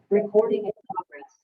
Recording in progress.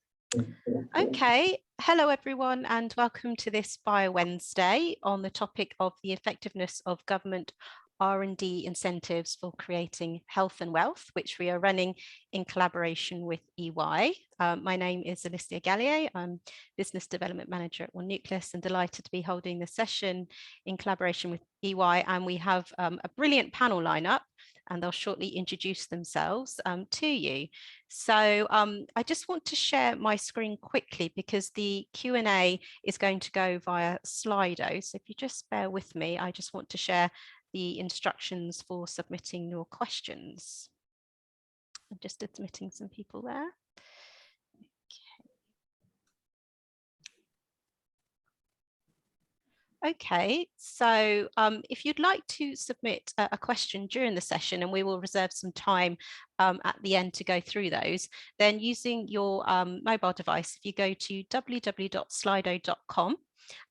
Okay, hello everyone and welcome to this BioWednesday on the topic of the effectiveness of government R&D incentives for creating health and wealth, which we are running in collaboration with EY. My name is Alicia Gallier. I'm Business Development Manager at One Nucleus and delighted to be holding the session in collaboration with EY. And we have a brilliant panel lineup and they'll shortly introduce themselves to you. So I just want to share my screen quickly because the Q&A is going to go via Slido. So if you just bear with me, I just want to share the instructions for submitting your questions. I'm just admitting some people there. Okay, so if you'd like to submit a question during the session, and we will reserve some time at the end to go through those, then using your mobile device, if you go to www.slido.com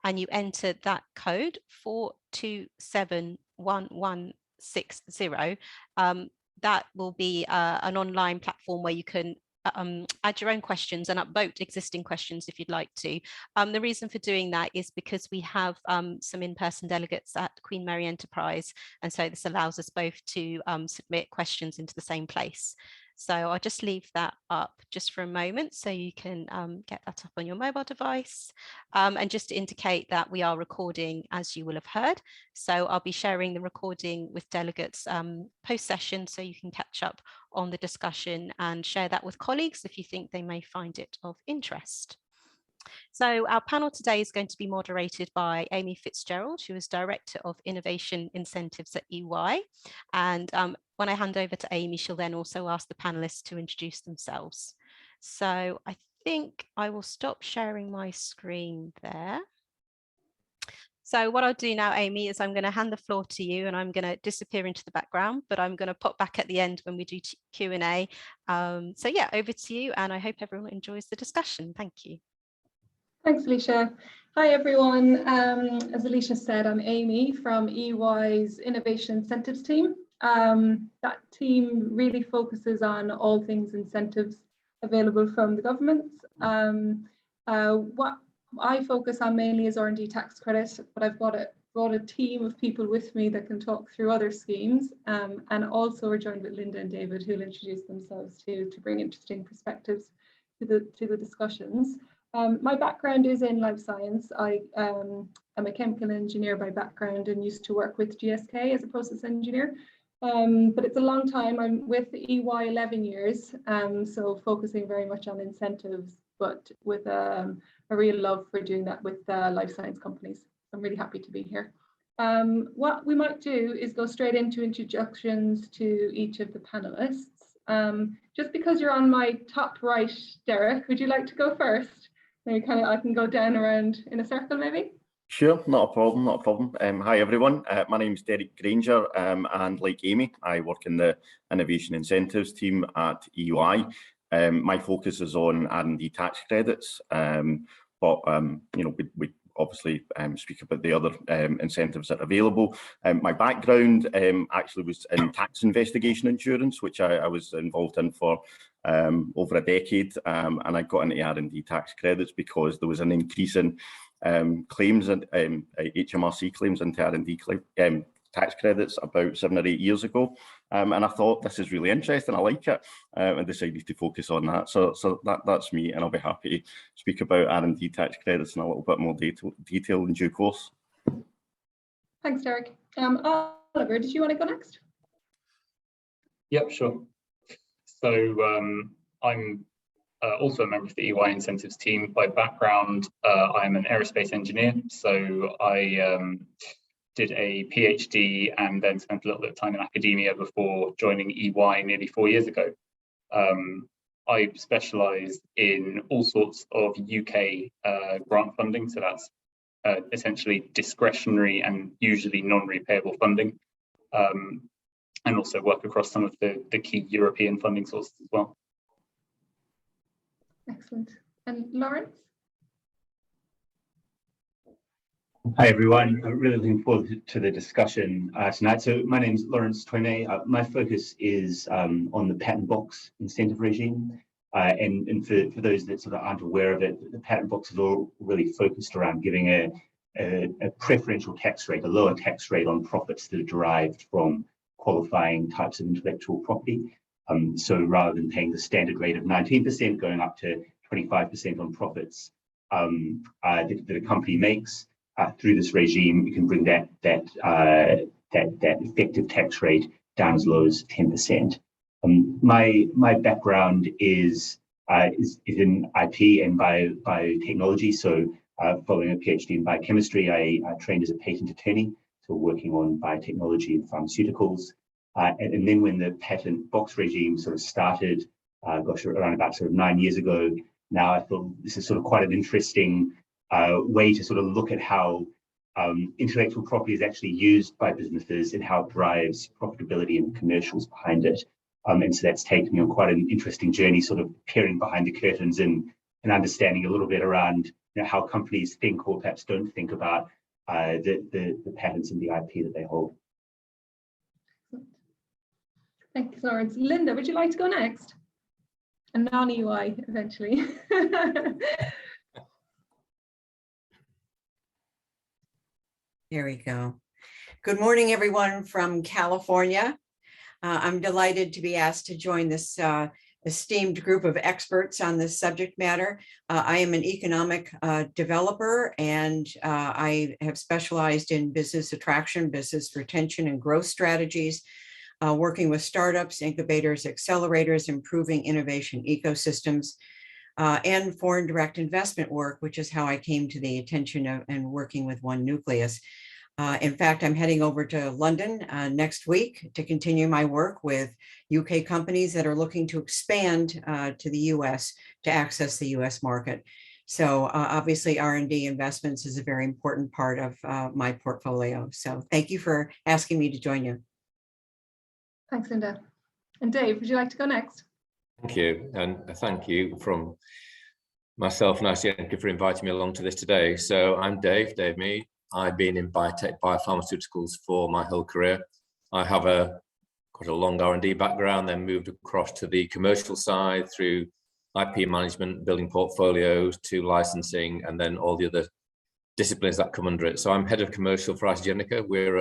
and you enter that code 4271160, that will be an online platform where you can add your own questions and upvote existing questions if you'd like to. The reason for doing that is because we have some in-person delegates at Queen Mary Enterprise, and so this allows us both to submit questions into the same place. So I'll just leave that up just for a moment so you can get that up on your mobile device. And just to indicate that we are recording, as you will have heard. So I'll be sharing the recording with delegates post-session so you can catch up on the discussion and share that with colleagues if you think they may find it of interest. So our panel today is going to be moderated by Amy Fitzgerald, who is Director of Innovation Incentives at EY. And when I hand over to Amy, she'll then also ask the panelists to introduce themselves. So I think I will stop sharing my screen there. So what I'll do now, Amy, is I'm going to hand the floor to you and I'm going to disappear into the background, but I'm going to pop back at the end when we do Q&A. So yeah, over to you, and I hope everyone enjoys the discussion. Thank you. Thanks, Alicia. Hi, everyone. As Alicia said, I'm Amy from EY's Innovation Incentives team. That team really focuses on all things incentives available from the government. What I focus on mainly is R&D tax credit, but I've brought a team of people with me that can talk through other schemes, and also we're joined with Linda and David, who'll introduce themselves to bring interesting perspectives to the discussions. My background is in life science. I'm a chemical engineer by background and used to work with GSK as a process engineer. But it's a long time. I'm with EY 11 years, so focusing very much on incentives, but with a real love for doing that with life science companies. I'm really happy to be here. What we might do is go straight into introductions to each of the panelists. Just because you're on my top right, Derek, would you like to go first? Maybe I can go down around in a circle, maybe. Sure, not a problem, not a problem. Hi everyone, my name is Derek Granger, and like Amy, I work in the Innovation Incentives team at EY. My focus is on R&D tax credits, but you know, we obviously speak about the other incentives that are available. My background actually was in tax investigation insurance, which I was involved in for over a decade, and I got into R&D tax credits because there was an increase in claims and HMRC claims into R&D tax credits about 7 or 8 years ago, and I thought this is really interesting, I like it, and decided to focus on that. So that's me, and I'll be happy to speak about R&D tax credits in a little bit more detail in due course. Thanks, Derek. Oliver, did you want to go next? Yep, sure. So I'm also a member of the EY Incentives team. By background, I'm an aerospace engineer, so I did a PhD and then spent a little bit of time in academia before joining EY nearly 4 years ago. I specialise in all sorts of UK grant funding, so that's essentially discretionary and usually non-repayable funding, and also work across some of the key European funding sources as well. Excellent. And Lawrence? Hi everyone, I'm really looking forward to the discussion tonight. So my name's Lawrence Toynay. My focus is on the patent box incentive regime. And for those that sort of aren't aware of it, the patent box is all really focused around giving a preferential tax rate, a lower tax rate on profits that are derived from qualifying types of intellectual property. So rather than paying the standard rate of 19% going up to 25% on profits that a company makes, through this regime, you can bring that effective tax rate down as low as 10%. My background is in IP and biotechnology. So following a PhD in biochemistry, I trained as a patent attorney, so working on biotechnology and pharmaceuticals. And then when the patent box regime sort of started, around about sort of 9 years ago, now I thought this is sort of quite an interesting way to sort of look at how intellectual property is actually used by businesses and how it drives profitability and commercials behind it. And so that's taken me on quite an interesting journey, sort of peering behind the curtains and understanding a little bit around how companies think or perhaps don't think about the patents and the IP that they hold. Thanks, Lawrence. Linda, would you like to go next? And non-EY eventually. Here we go. Good morning, everyone from California. I'm delighted to be asked to join this esteemed group of experts on this subject matter. I am an economic developer, and I have specialized in business attraction, business retention, and growth strategies, working with startups, incubators, accelerators, improving innovation ecosystems, and foreign direct investment work, which is how I came to the attention of and working with One Nucleus. In fact, I'm heading over to London next week to continue my work with UK companies that are looking to expand to the US to access the US market. So obviously R&D investments is a very important part of my portfolio. So thank you for asking me to join you. Thanks, Linda. And Dave, would you like to go next? Thank you, and thank you from myself and ICNK for inviting me along to this today. So I'm Dave Mead. I've been in biotech, biopharmaceuticals for my whole career. I have quite a long R&D background, then moved across to the commercial side through IP management, building portfolios, to licensing, and then all the other disciplines that come under it. So I'm head of commercial for AstraZeneca. We're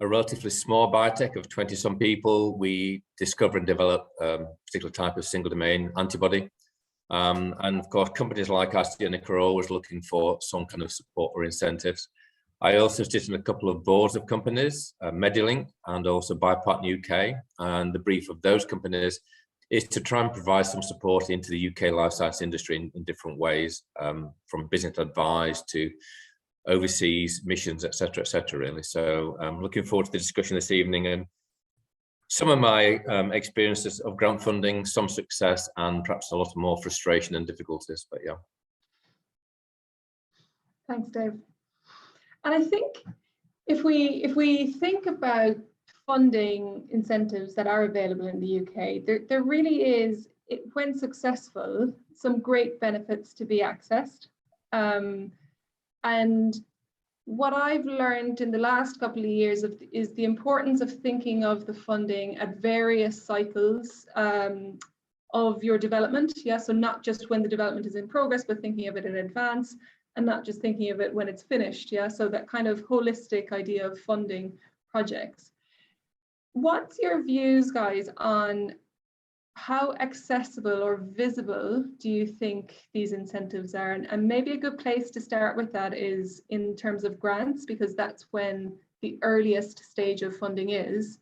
a relatively small biotech of 20-some people. We discover and develop a particular type of single domain antibody. And of course, companies like AstraZeneca are always looking for some kind of support or incentives. I also sit in a couple of boards of companies, Medilink and also Biopartner UK. And the brief of those companies is to try and provide some support into the UK life science industry in different ways, from business advice to overseas missions, et cetera, really. So I'm looking forward to the discussion this evening, and some of my experiences of grant funding, some success, and perhaps a lot more frustration and difficulties, but yeah. Thanks, Dave. And I think if we think about funding incentives that are available in the UK, there really is, when successful, some great benefits to be accessed. And what I've learned in the last couple of years is the importance of thinking of the funding at various cycles of your development. Yeah, so not just when the development is in progress, but thinking of it in advance, and not just thinking of it when it's finished. Yeah, so that kind of holistic idea of funding projects. What's your views, guys, on how accessible or visible do you think these incentives are? And maybe a good place to start with that is in terms of grants, because that's when the earliest stage of funding is.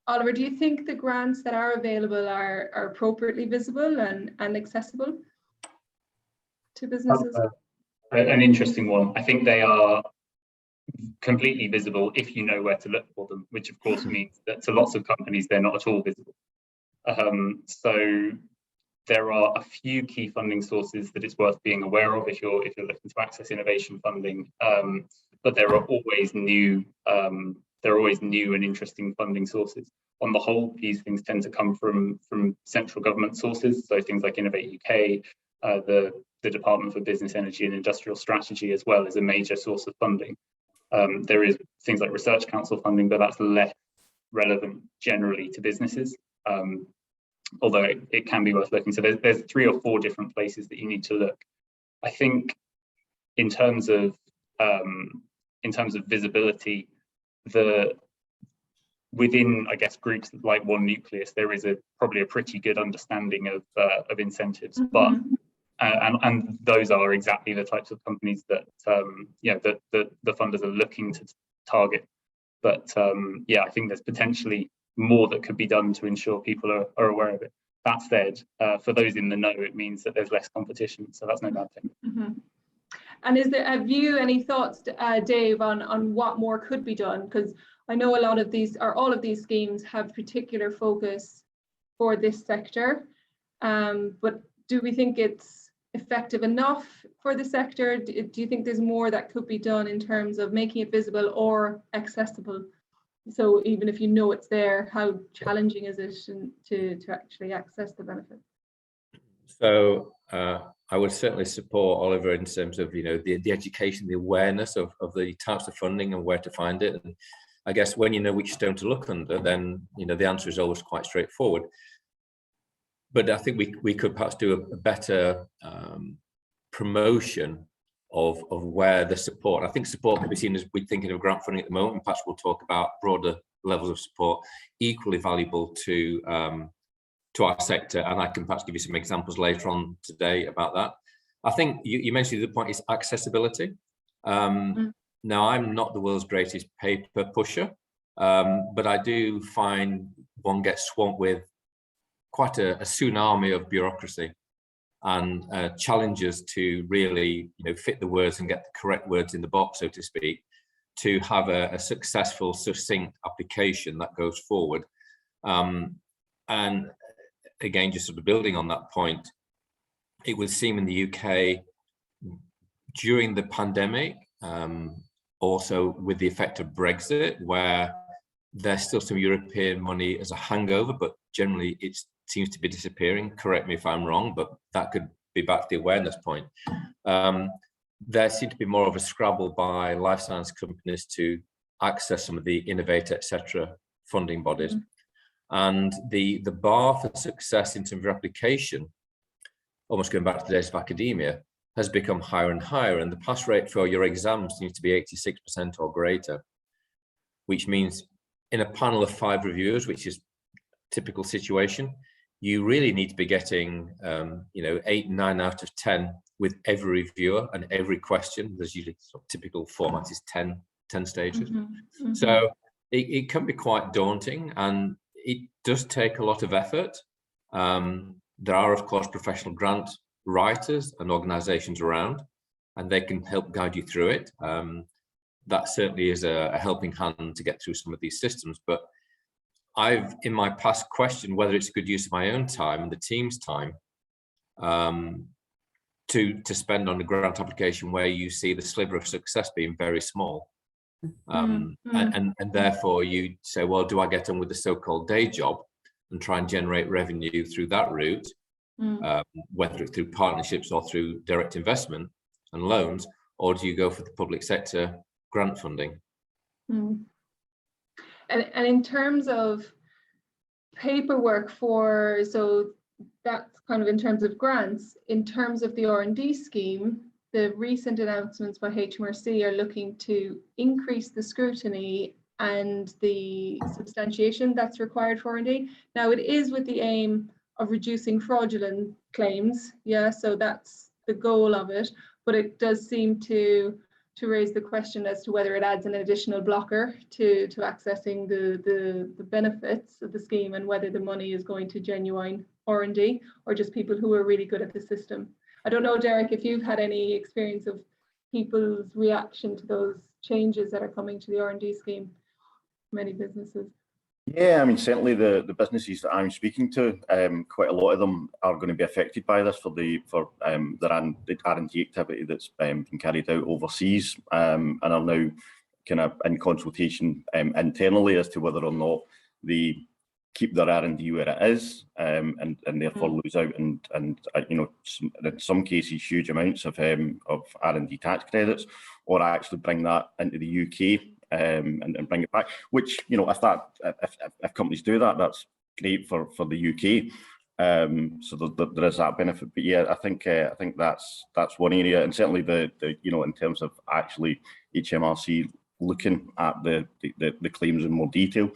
Oliver, do you think the grants that are available are appropriately visible and accessible to businesses? An interesting one. I think they are completely visible if you know where to look for them, which of course means that to lots of companies, they're not at all visible. So there are a few key funding sources that it's worth being aware of if you're looking to access innovation funding. But there are always new and interesting funding sources. On the whole, these things tend to come from central government sources, so things like Innovate UK, the Department for Business, Energy and Industrial Strategy as well is a major source of funding. There is things like Research Council funding, but that's less relevant generally to businesses. although it can be worth looking. So there's 3 or 4 different places that you need to look. I think in terms of visibility, within, I guess, groups like One Nucleus, there is probably a pretty good understanding of incentives, but and those are exactly the types of companies that that the funders are looking to target. But yeah, I think there's potentially more that could be done to ensure people are aware of it. That said, for those in the know, it means that there's less competition, so that's no bad thing. And have you any thoughts, Dave, on what more could be done? Because I know a lot of these, or all of these schemes, have particular focus for this sector, but do we think it's effective enough for the sector? Do you think there's more that could be done in terms of making it visible or accessible? So even if you know it's there, how challenging is it to actually access the benefit? So I would certainly support Oliver in terms of the education, the awareness of the types of funding and where to find it. And I guess when you know which stone to look under, then the answer is always quite straightforward. But I think we could perhaps do a better promotion of where the support. I think support could be seen as we're thinking of grant funding at the moment, and perhaps we'll talk about broader levels of support equally valuable to our sector, and I can perhaps give you some examples later on today about that. I think you mentioned the point is accessibility. Now, I'm not the world's greatest paper pusher, but I do find one gets swamped with quite a tsunami of bureaucracy and challenges to really fit the words and get the correct words in the box, so to speak, to have a successful, succinct application that goes forward. And again, just sort of building on that point, it would seem in the UK during the pandemic, also with the effect of Brexit, where there's still some European money as a hangover, but generally it seems to be disappearing. Correct me if I'm wrong, but that could be back to the awareness point. There seemed to be more of a scrabble by life science companies to access some of the Innovate, etc. funding bodies. And the bar for success in terms of application, almost going back to the days of academia, has become higher and higher. And the pass rate for your exams needs to be 86% or greater, which means in a panel of 5 reviewers, which is typical situation, you really need to be getting 8, 9 out of 10 with every reviewer and every question. There's usually typical format is 10 stages. So it can be quite daunting, and it does take a lot of effort. There are, of course, professional grant writers and organizations around, and they can help guide you through it. That certainly is a helping hand to get through some of these systems. But I've, in my past, questioned whether it's a good use of my own time and the team's time to spend on a grant application where you see the sliver of success being very small. And therefore you say, well, do I get on with the so-called day job and try and generate revenue through that route, whether it's through partnerships or through direct investment and loans, or do you go for the public sector grant funding? And in terms of paperwork so that's kind of in terms of grants. In terms of the R&D scheme, the recent announcements by HMRC are looking to increase the scrutiny and the substantiation that's required for R&D. Now, it is with the aim of reducing fraudulent claims, so that's the goal of it, but it does seem to raise the question as to whether it adds an additional blocker to accessing the benefits of the scheme, and whether the money is going to genuine R&D or just people who are really good at the system. I don't know, Derek, if you've had any experience of people's reaction to those changes that are coming to the R&D scheme, many businesses. Yeah, I mean, certainly the businesses that I'm speaking to, quite a lot of them are going to be affected by this for the R&D activity that's been carried out overseas, and are now kind of in consultation internally as to whether or not they keep their R&D where it is, and therefore lose out and in some cases huge amounts of R&D tax credits, or actually bring that into the UK. And bring it back, which if companies do that, that's great for the UK. So there is that benefit. But yeah, I think that's one area, and certainly the in terms of actually HMRC looking at the claims in more detail,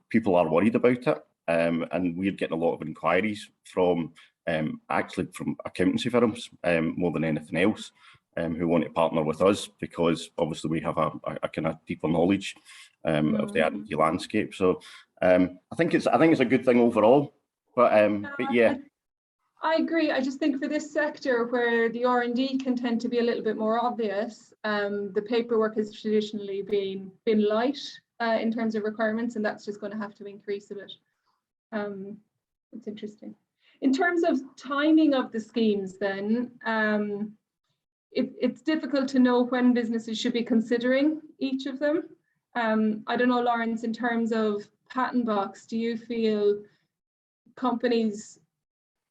people are worried about it, and we're getting a lot of inquiries from actually from accountancy firms more than anything else, who want to partner with us because obviously we have a kind of deeper knowledge of the R&D landscape. So I think it's a good thing overall. But yeah, I agree. I just think for this sector where the R&D can tend to be a little bit more obvious, the paperwork has traditionally been light in terms of requirements, and that's just going to have to increase a bit. It's interesting. In terms of timing of the schemes, then it's difficult to know when businesses should be considering each of them. I don't know, Lawrence, in terms of Patent Box, do you feel companies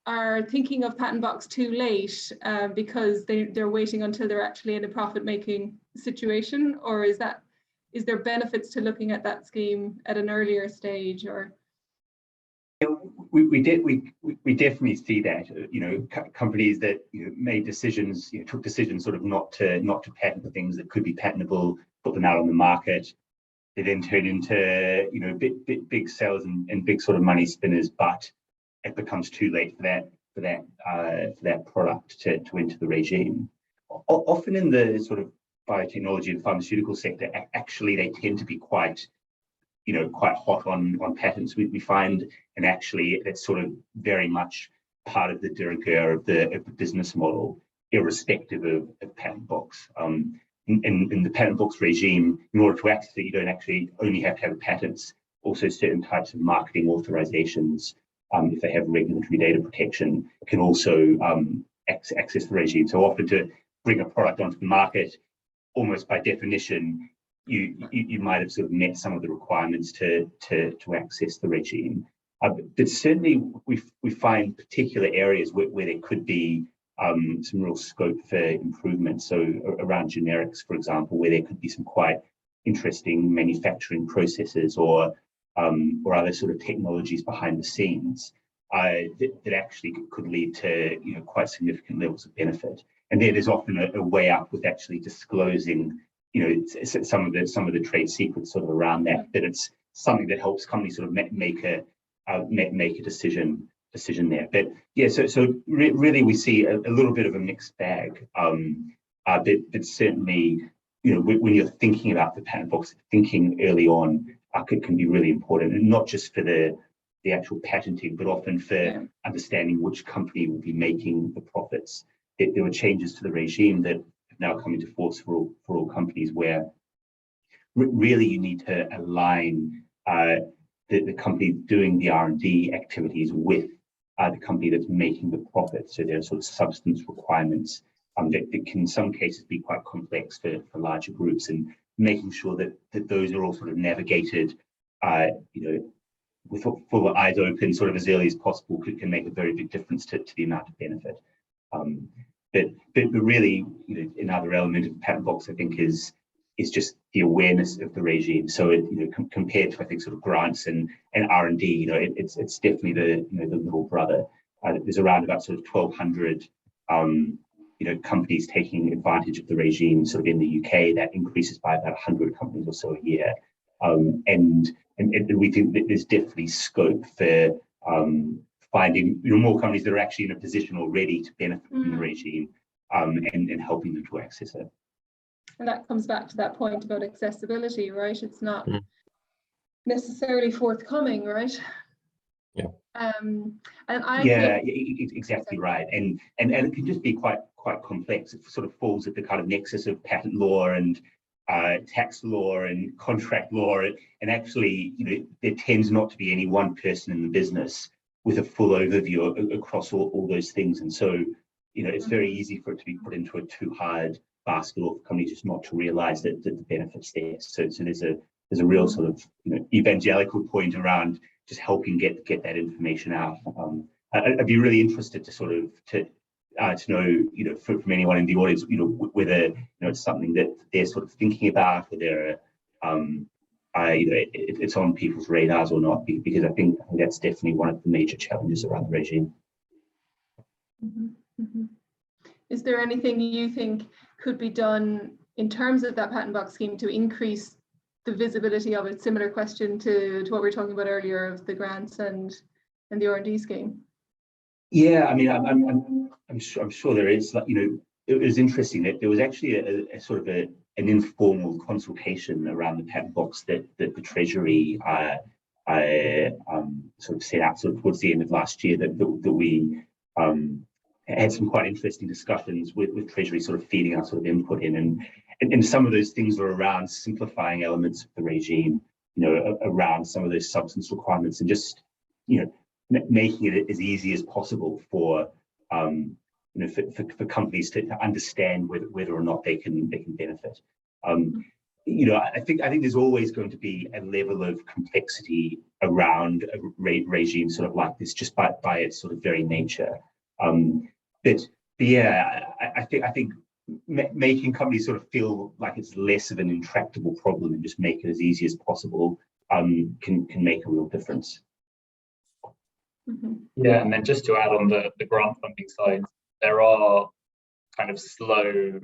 are thinking of Patent Box too late because they're waiting until they're actually in a profit-making situation, or is there benefits to looking at that scheme at an earlier stage? Or we definitely see that companies that made decisions, took decisions sort of not to patent things that could be patentable, put them out on the market. They then turn into big sales and big sort of money spinners, but it becomes too late for that product to enter the regime. Often in the sort of biotechnology and pharmaceutical sector, actually they tend to be quite hot on patents. We find, and actually it's sort of very much part of the de rigueur of the business model, irrespective of Patent Box. In the Patent Box regime, in order to access it, you don't actually only have to have patents, also certain types of marketing authorizations, if they have regulatory data protection, can also access the regime. So often to bring a product onto the market, almost by definition, you might have sort of met some of the requirements to access the regime. But certainly we find particular areas where there could be some real scope for improvement. So around generics, for example, where there could be some quite interesting manufacturing processes or other sort of technologies behind the scenes that actually could lead to quite significant levels of benefit. And there's often a way up with actually disclosing some of the trade secrets sort of around that. But it's something that helps companies sort of make a decision there. But yeah, so really we see a little bit of a mixed bag. But certainly, when you're thinking about the Patent Box, thinking early on can be really important, and not just for the actual patenting, but often for understanding which company will be making the profits. There were changes to the regime that have now come into force for all companies, where really you need to align the company doing the R&D activities with the company that's making the profit. So there are sort of substance requirements that can in some cases be quite complex for larger groups, and making sure that those are all sort of navigated with full eyes open sort of as early as possible can make a very big difference to the amount of benefit. But really, another element of Patent Box, I think, is just the awareness of the regime. So compared to, I think, sort of grants and R&D, it's definitely the little brother. There's around about sort of 1,200 companies taking advantage of the regime sort of in the UK. That increases by about 100 companies or so a year. And we think that there's definitely scope for finding more companies that are actually in a position already to benefit from the regime, and helping them to access it. And that comes back to that point about accessibility, right? It's not necessarily forthcoming, right? Yeah. Exactly right. And it can just be quite complex. It sort of falls at the kind of nexus of patent law and tax law and contract law, and actually, there tends not to be any one person in the business with a full overview across all those things. And so, it's very easy for it to be put into a too hard basket, or for companies just not to realize that the benefits there. So there's a real sort of evangelical point around just helping get that information out. I'd be really interested to sort of to know, from anyone in the audience, whether it's something that they're sort of thinking about, or there are it's on people's radars or not, because I think that's definitely one of the major challenges around the regime. Is there anything you think could be done in terms of that patent box scheme to increase the visibility of it? Similar question to what we were talking about earlier of the grants and the R&D scheme. Yeah, I mean, I'm sure there is. Like, it was interesting that there was actually a sort of an informal consultation around the patent box that the Treasury sort of set out sort of towards the end of last year, that we had some quite interesting discussions with Treasury sort of feeding our sort of input in, and some of those things were around simplifying elements of the regime, around some of those substance requirements, and just making it as easy as possible for for companies to understand whether or not they can benefit. I think there's always going to be a level of complexity around a regime sort of like this, just by its sort of very nature. But yeah, I think making companies sort of feel like it's less of an intractable problem and just make it as easy as possible can make a real difference. Yeah, and then just to add on the grant funding side, there are kind of slow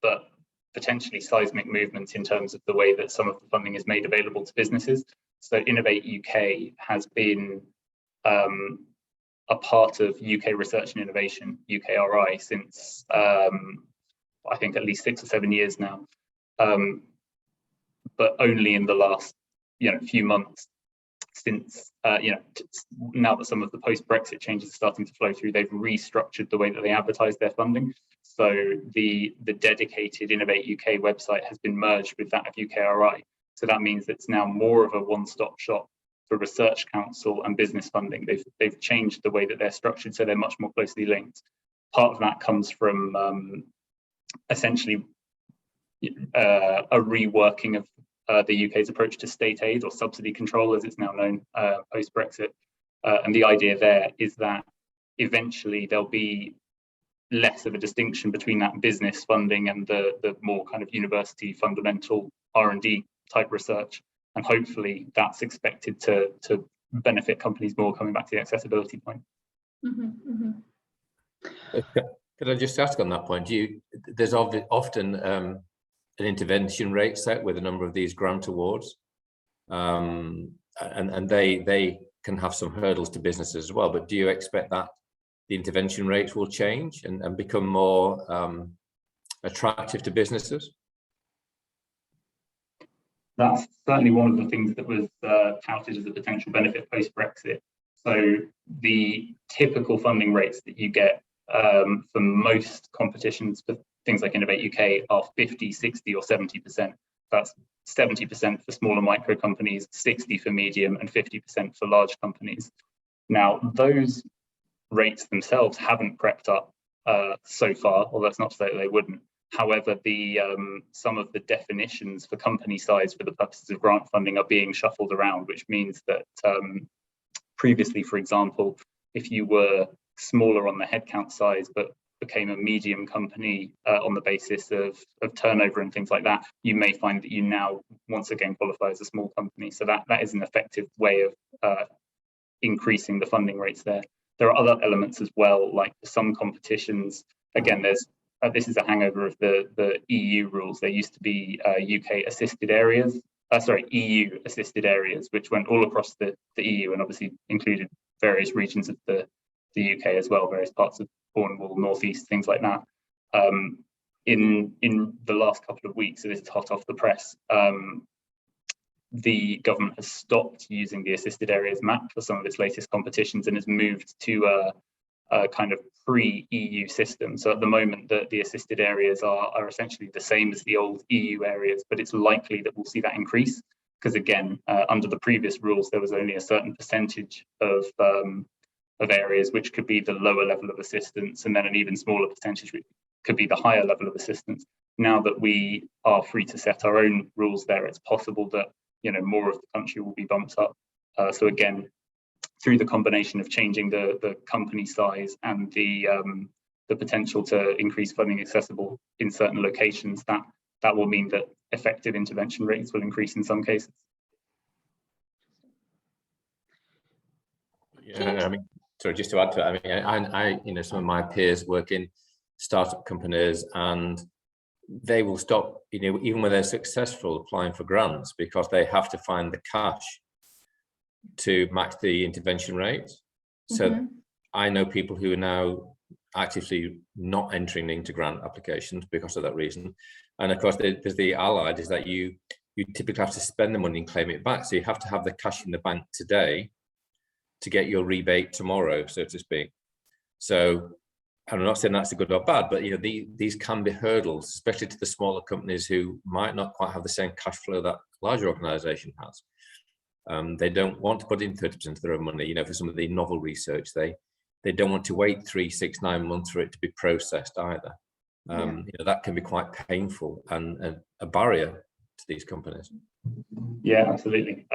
but potentially seismic movements in terms of the way that some of the funding is made available to businesses. So Innovate UK has been a part of UK Research and Innovation, UKRI, since I think at least 6 or 7 years now, but only in the last few months, since now that some of the post-Brexit changes are starting to flow through, they've restructured the way that they advertise their funding. So the dedicated Innovate UK website has been merged with that of UKRI. So that means it's now more of a one-stop shop for research council and business funding. They've changed the way that they're structured, so they're much more closely linked. Part of that comes from essentially a reworking of the UK's approach to state aid, or subsidy control as it's now known, post-Brexit. And the idea there is that eventually there'll be less of a distinction between that business funding and the more kind of university fundamental R&D type research. And hopefully that's expected to benefit companies more, coming back to the accessibility point. Could I just ask on that point, there's often an intervention rate set with a number of these grant awards, and they can have some hurdles to businesses as well, but do you expect that the intervention rates will change and become more attractive to businesses? That's certainly one of the things that was touted as a potential benefit post-Brexit. So the typical funding rates that you get for most competitions for things like Innovate UK are 50, 60 or 70%. That's 70% for smaller micro companies, 60 for medium and 50% for large companies. Now, those rates themselves haven't crept up so far, although that's not to say that they wouldn't. However, some of the definitions for company size for the purposes of grant funding are being shuffled around, which means that previously, for example, if you were smaller on the headcount size but became a medium company on the basis of turnover and things like that, you may find that you now once again qualify as a small company. So that is an effective way of increasing the funding rates there. There are other elements as well, like some competitions. Again, this is a hangover of the EU rules. There used to be EU assisted areas, which went all across the EU and obviously included various regions of the UK as well, various parts of Cornwall, Northeast, things like that. In the last couple of weeks, so this is hot off the press, the government has stopped using the assisted areas map for some of its latest competitions and has moved to a kind of pre-EU system. So at the moment, the assisted areas are essentially the same as the old EU areas, but it's likely that we'll see that increase because, again, under the previous rules, there was only a certain percentage of areas which could be the lower level of assistance, and then an even smaller percentage which could be the higher level of assistance. Now that we are free to set our own rules there, it's possible that more of the country will be bumped up. So again, through the combination of changing the company size and the potential to increase funding accessible in certain locations, that will mean that effective intervention rates will increase in some cases. I mean, sorry, just to add to it, I mean, I you know, some of my peers work in startup companies, and they will stop, you know, even when they're successful applying for grants, because they have to find the cash to match the intervention rate. So I know people who are now actively not entering into grant applications because of that reason. And of course, there's the allied is that you typically have to spend the money and claim it back. So you have to have the cash in the bank today to get your rebate tomorrow, so to speak. So I'm not saying that's a good or bad, but you know, these can be hurdles, especially to the smaller companies who might not quite have the same cash flow that larger organization has. They don't want to put in 30% of their own money, you know, for some of the novel research. They don't want to wait 3, 6, 9 months for it to be processed either. You know, that can be quite painful and a barrier to these companies. Yeah, absolutely.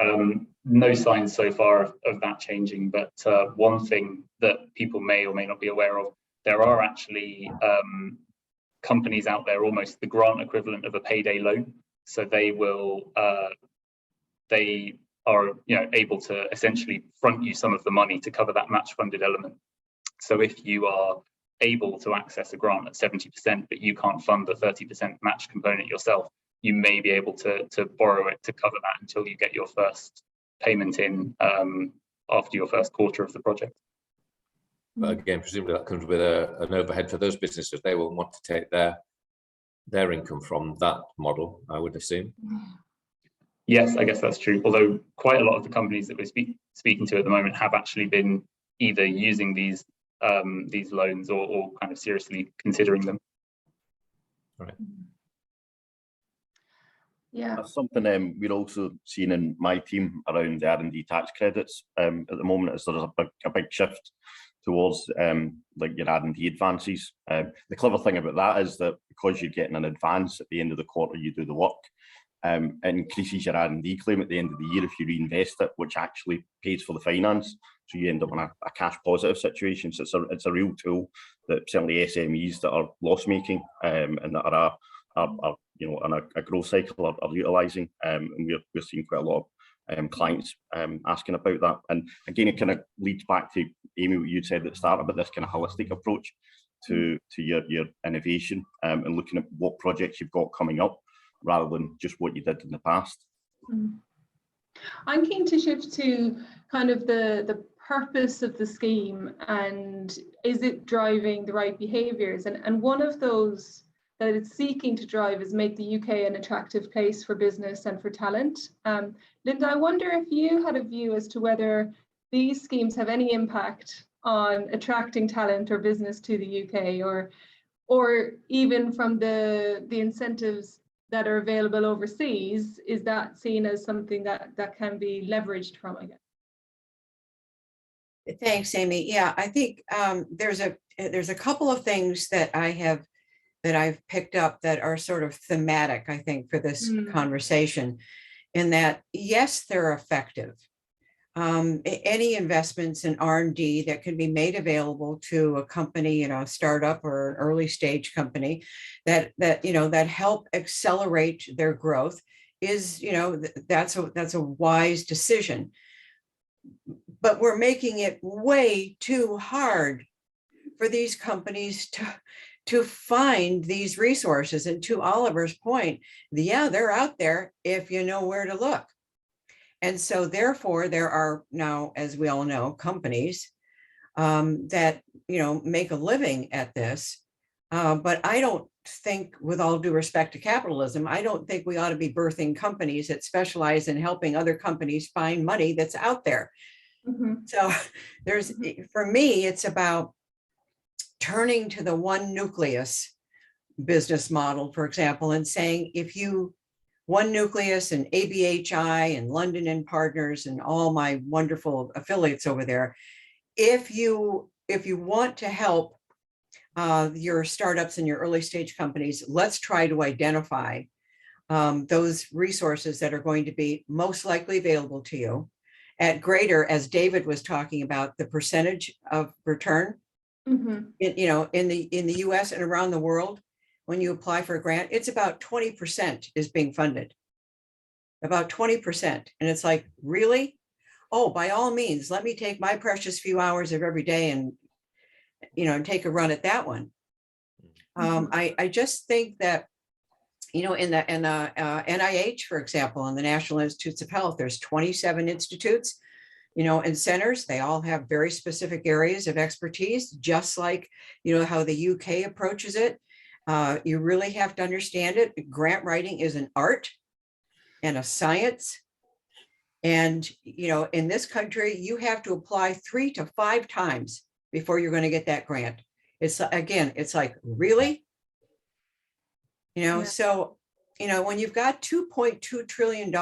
No signs so far of that changing, but one thing that people may or may not be aware of, there are actually companies out there, almost the grant equivalent of a payday loan. So they will, they are, you know, able to essentially front you some of the money to cover that match funded element. So if you are able to access a grant at 70%, but you can't fund the 30% match component yourself, you may be able to borrow it to cover that until you get your first payment in after your first quarter of the project. But again, presumably that comes with an overhead for those businesses. They will want to take their income from that model, I would assume. Yes, I guess that's true. Although quite a lot of the companies that we're speaking to at the moment have actually been either using these loans or kind of seriously considering them. All right. Yeah. That's something we're also seeing in my team around the R&D tax credits at the moment. Is there's a big shift towards like your R&D advances. The clever thing about that is that because you're getting an advance at the end of the quarter, you do the work. It increases your R&D claim at the end of the year if you reinvest it, which actually pays for the finance. So you end up in a cash positive situation. So it's a real tool that certainly SMEs that are loss making and that are you know, on a growth cycle are utilising, and we're seeing quite a lot of clients asking about that. And again, it kind of leads back to Amy, what you said at the start about this kind of holistic approach to your innovation and looking at what projects you've got coming up rather than just what you did in the past. I'm keen to shift to kind of the purpose of the scheme, and is it driving the right behaviours? And one of those that it's seeking to drive is make the UK an attractive place for business and for talent. Linda, I wonder if you had a view as to whether these schemes have any impact on attracting talent or business to the UK, or even from the incentives that are available overseas, is that seen as something that can be leveraged from, I guess? Thanks, Amy. Yeah, I think there's a couple of things that I've picked up that are sort of thematic, I think, for this conversation, in that, yes, they're effective. Any investments in R&D that can be made available to a company, you know, a startup or an early stage company that help accelerate their growth is, you know, that's a wise decision. But we're making it way too hard for these companies to find these resources. And to Oliver's point, yeah, they're out there if you know where to look. And so therefore, there are now, as we all know, companies that, you know, make a living at this. But I don't think, with all due respect to capitalism, I don't think we ought to be birthing companies that specialize in helping other companies find money that's out there. So for me, it's about turning to the one nucleus business model, for example, and saying, One Nucleus and ABHI and London and Partners and all my wonderful affiliates over there, if you want to help your startups and your early stage companies, let's try to identify those resources that are going to be most likely available to you at greater, as David was talking about, the percentage of return. In the US and around the world, when you apply for a grant, it's about 20% is being funded. About 20%. And it's like, really? oh, by all means, let me take my precious few hours of every day and, take a run at that one. I just think that, in the NIH, for example, in the National Institutes of Health, there's 27 institutes, and centers. They all have very specific areas of expertise, just like, how the UK approaches it. You really have to understand it. Grant writing is an art and a science. And, in this country, you have to apply 3 to 5 times before you're going to get that grant. It's like, really? Yeah. So, when you've got $2.2 trillion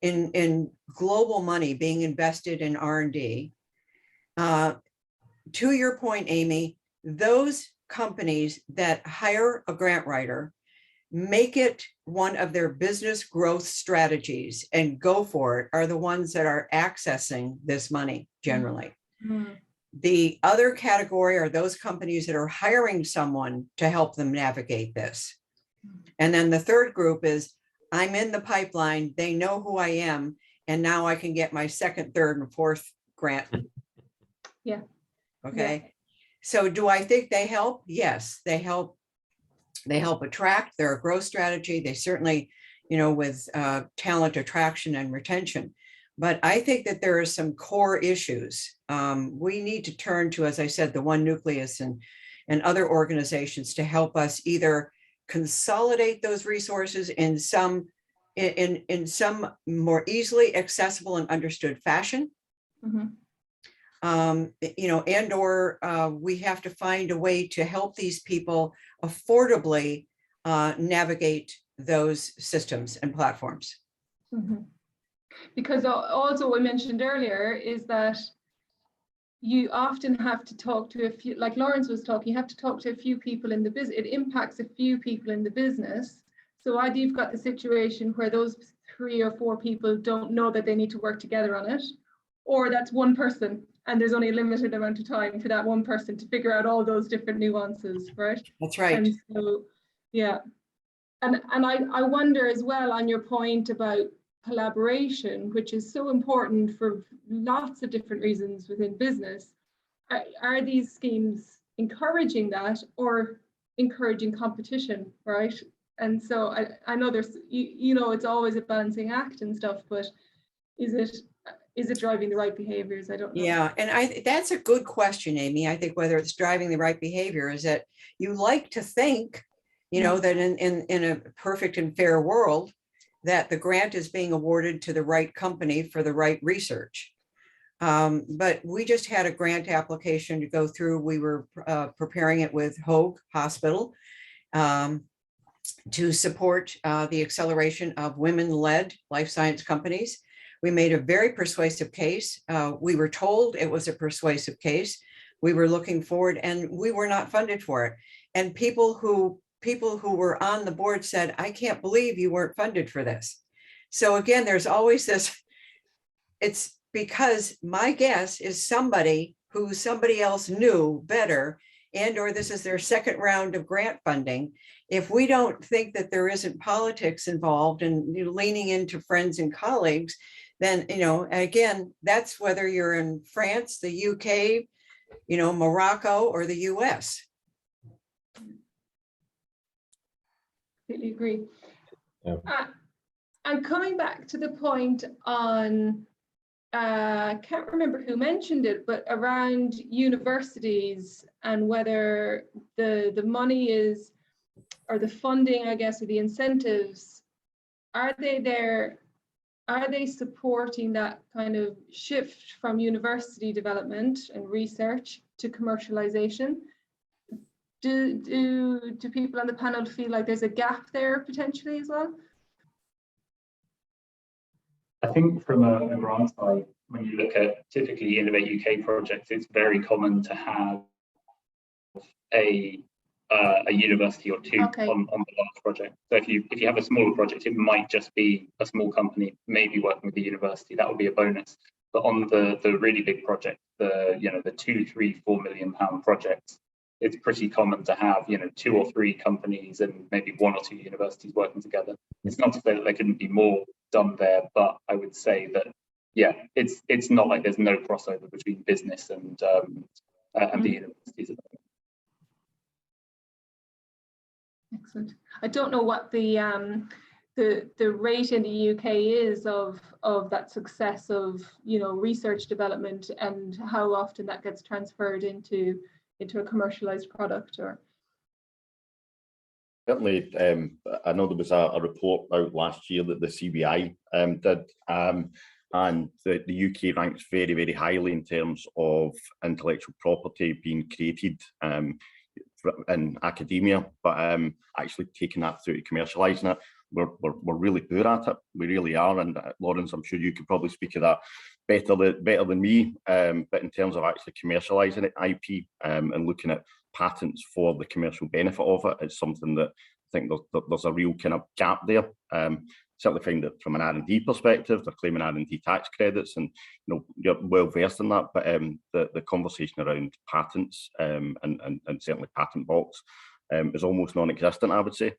in global money being invested in R&D, to your point, Amy, those companies that hire a grant writer make it one of their business growth strategies and go for it are the ones that are accessing this money generally. Mm-hmm. The other category are those companies that are hiring someone to help them navigate this. And then the third group is, I'm in the pipeline, they know who I am, and now I can get my second, third, and fourth grant. Yeah. Okay. Yeah. So do I think they help? Yes, they help. They help attract. They're a growth strategy. They certainly, with talent attraction and retention. But I think that there are some core issues. We need to turn to, as I said, the One Nucleus and other organizations to help us either consolidate those resources in some more easily accessible and understood fashion. Mm-hmm. And or we have to find a way to help these people affordably navigate those systems and platforms. Mm-hmm. Because also what I mentioned earlier is that you often have to talk to a few, like Lawrence was talking, you have to talk to a few people in the business. It impacts a few people in the business. So either you've got the situation where those 3 or 4 people don't know that they need to work together on it, or that's one person and there's only a limited amount of time for that one person to figure out all those different nuances, right? That's right. And so, yeah. And I wonder as well on your point about collaboration, which is so important for lots of different reasons within business. Are these schemes encouraging that or encouraging competition, right? And so I know there's, it's always a balancing act and stuff, but is it driving the right behaviors? I don't know. Yeah, and that's a good question, Amy. I think whether it's driving the right behavior is that you like to think, that in a perfect and fair world, that the grant is being awarded to the right company for the right research. But we just had a grant application to go through. We were preparing it with Hoag Hospital to support the acceleration of women-led life science companies. We made a very persuasive case. We were told it was a persuasive case. We were looking forward and we were not funded for it. And people who were on the board said, I can't believe you weren't funded for this. So again, there's always this, it's because my guess is somebody who somebody else knew better, and or this is their second round of grant funding. If we don't think that there isn't politics involved and leaning into friends and colleagues, then, again, that's whether you're in France, the UK, Morocco, or the US. Completely agree. Yeah. And coming back to the point on, I can't remember who mentioned it, but around universities and whether the money is, or the funding, I guess, or the incentives, are they supporting that kind of shift from university development and research to commercialization? Do people on the panel feel like there's a gap there potentially as well? I think from a grant side, when you look at typically Innovate UK projects, it's very common to have a university or two Okay. on the large project. So if you have a smaller project, it might just be a small company, maybe working with the university. That would be a bonus. But on the really big project, the 2, 3, 4 million pound projects, it's pretty common to have 2 or 3 companies and maybe 1 or 2 universities working together. It's not to say that there couldn't be more done there, but I would say that yeah, it's not like there's no crossover between business and the universities. Excellent. I don't know what the rate in the UK is of that success of, you know, research development, and how often that gets transferred into a commercialized product. Or certainly, I know there was a report out last year that the CBI did, and the UK ranks very, very highly in terms of intellectual property being created in academia, but actually taking that through to commercialising it, we're really poor at it. We really are. And Lawrence, I'm sure you could probably speak of that better than me. But in terms of actually commercialising it, IP, and looking at patents for the commercial benefit of it, it's something that I think there's a real kind of gap there. Certainly find that from an R&D perspective, they're claiming R&D tax credits, and you know, you're well versed in that. But the conversation around patents and certainly patent box is almost non-existent, I would say.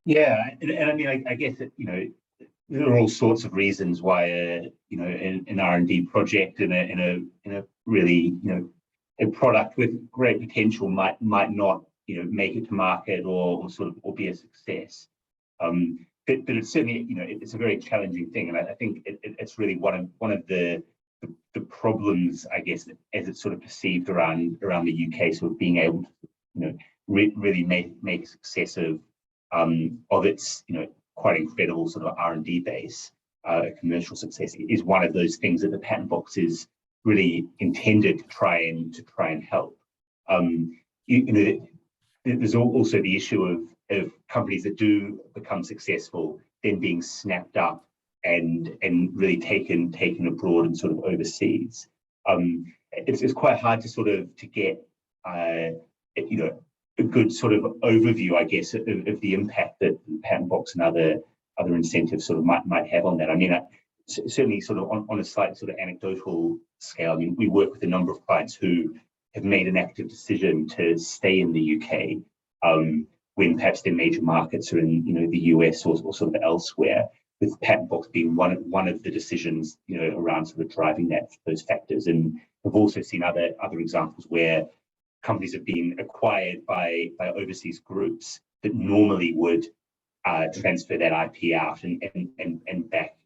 Yeah, and I mean, I guess that, you know, there are all sorts of reasons why you know, an R&D project in a really, you know, a product with great potential might not, you know, make it to market or be a success. But it's certainly, you know, it's a very challenging thing, and I think it's really one of the problems, I guess, as it's sort of perceived around the UK, sort of being able to, you know, really make a success of its, you know, quite incredible sort of R&D base. Commercial success is one of those things that the patent box is really intended to try and help. You know, there's also the issue of companies that do become successful then being snapped up and really taken abroad and sort of overseas. It's quite hard to get you know, a good sort of overview, I guess, of the impact that the patent box and other incentives sort of might have on that. I mean, certainly sort of on a slight sort of anecdotal scale, I mean, we work with a number of clients who have made an active decision to stay in the UK when perhaps their major markets are in, you know, the US or sort of elsewhere, with patent box being one of the decisions, you know, around sort of driving those factors. And we've also seen other examples where companies have been acquired by overseas groups that normally would transfer that IP out and back,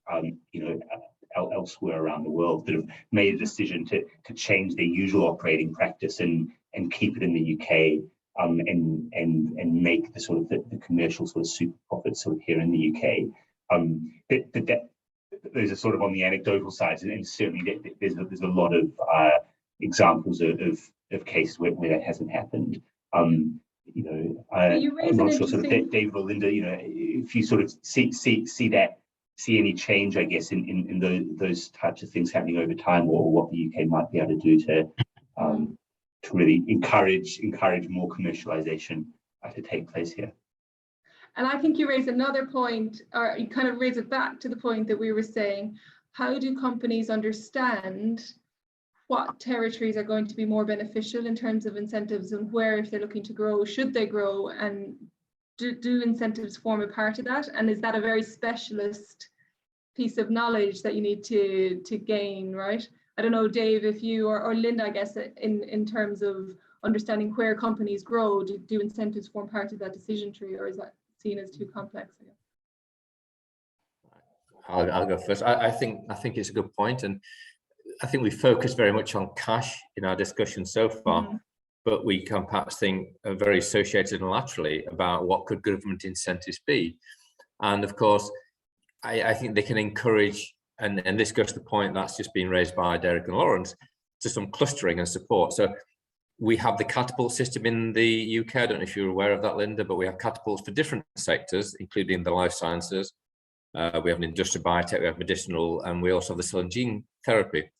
you know, elsewhere around the world, that have made a decision to change their usual operating practice and keep it in the UK, and make the sort of the commercial sort of super profits sort of here in the UK. But those are sort of on the anecdotal side, and certainly there's a lot of examples of cases where that hasn't happened. You know, I'm not sure, sort of David or Linda, you know, if you sort of see any change, I guess, in those types of things happening over time, or what the UK might be able to do to really encourage more commercialization to take place here. And I think you raise another point, or you kind of raise it back to the point that we were saying: how do companies understand what territories are going to be more beneficial in terms of incentives, and where, if they're looking to grow, should they grow, and do incentives form a part of that? And is that a very specialist piece of knowledge that you need to gain, right? I don't know, Dave, if you or Linda, I guess, in terms of understanding where companies grow, do incentives form part of that decision tree, or is that seen as too complex? I'll go first. I think it's a good point, and I think we focus very much on cash in our discussion so far, but we can perhaps think very associated and laterally about what could government incentives be. And of course, I think they can encourage, and this goes to the point that's just been raised by Derek and Lawrence, to some clustering and support. So we have the catapult system in the UK. I don't know if you're aware of that, Linda, but we have catapults for different sectors, including the life sciences. We have an industrial biotech, we have medicinal, and we also have the cell and gene therapy.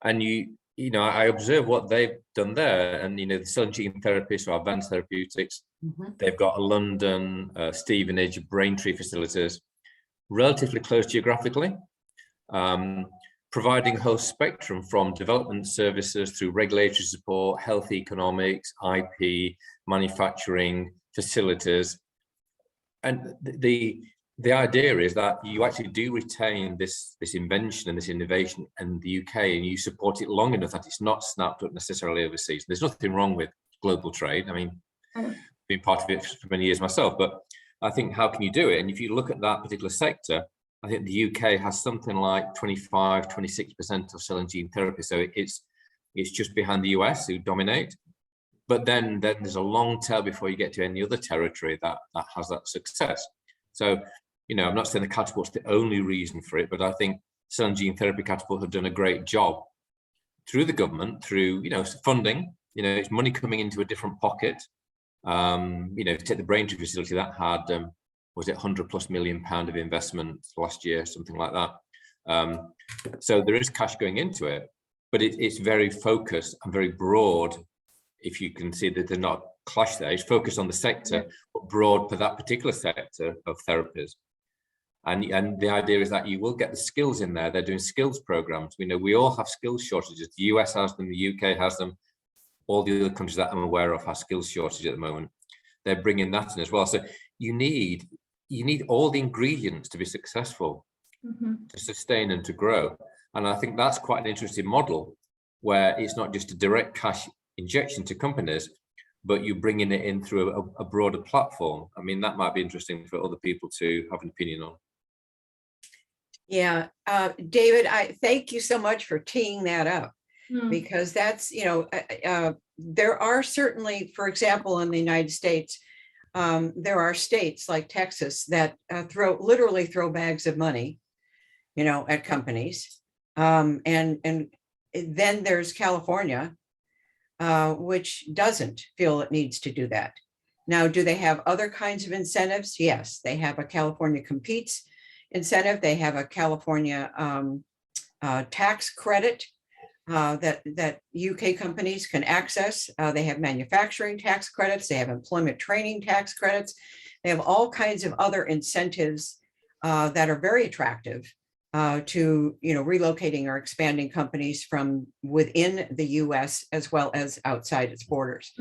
And you know, I observe what they've done there, and you know, the cell and gene therapy, so advanced therapeutics, they've got a London, Stevenage, Braintree facilities, relatively close geographically, providing a whole spectrum from development services through regulatory support, health economics, IP, manufacturing, facilities. And the idea is that you actually do retain this invention and this innovation in the UK, and you support it long enough that it's not snapped up necessarily overseas. There's nothing wrong with global trade. I mean, been part of it for many years myself, but I think how can you do it? And if you look at that particular sector, I think the UK has something like 25-26% of cell and gene therapy. So it's just behind the US, who dominate. But then there's a long tail before you get to any other territory that has that success. So, you know, I'm not saying the catapult's the only reason for it, but I think cell and gene therapy catapult have done a great job through the government, through, you know, funding. You know, it's money coming into a different pocket. You know, to take the Braintree facility, that had was it £100+ million of investment last year, something like that. So there is cash going into it, but it's very focused and very broad. If you can see that they're not clash there, it's focused on the sector, but broad for that particular sector of therapies. And the idea is that you will get the skills in there. They're doing skills programs. We know we all have skills shortages. The US has them, the UK has them. All the other countries that I'm aware of have skills shortage at the moment. They're bringing that in as well. So you need all the ingredients to be successful, to sustain and to grow. And I think that's quite an interesting model, where it's not just a direct cash injection to companies, but you're bringing it in through a broader platform. I mean, that might be interesting for other people to have an opinion on. Yeah, David, I thank you so much for teeing that up, because that's, you know, there are certainly, for example, in the United States, there are states like Texas that literally throw bags of money, you know, at companies. And then there's California, which doesn't feel it needs to do that. Now, do they have other kinds of incentives? Yes, they have a California Competes incentive. They have a California tax credit that UK companies can access. They have manufacturing tax credits. They have employment training tax credits. They have all kinds of other incentives that are very attractive to, you know, relocating or expanding companies from within the US as well as outside its borders.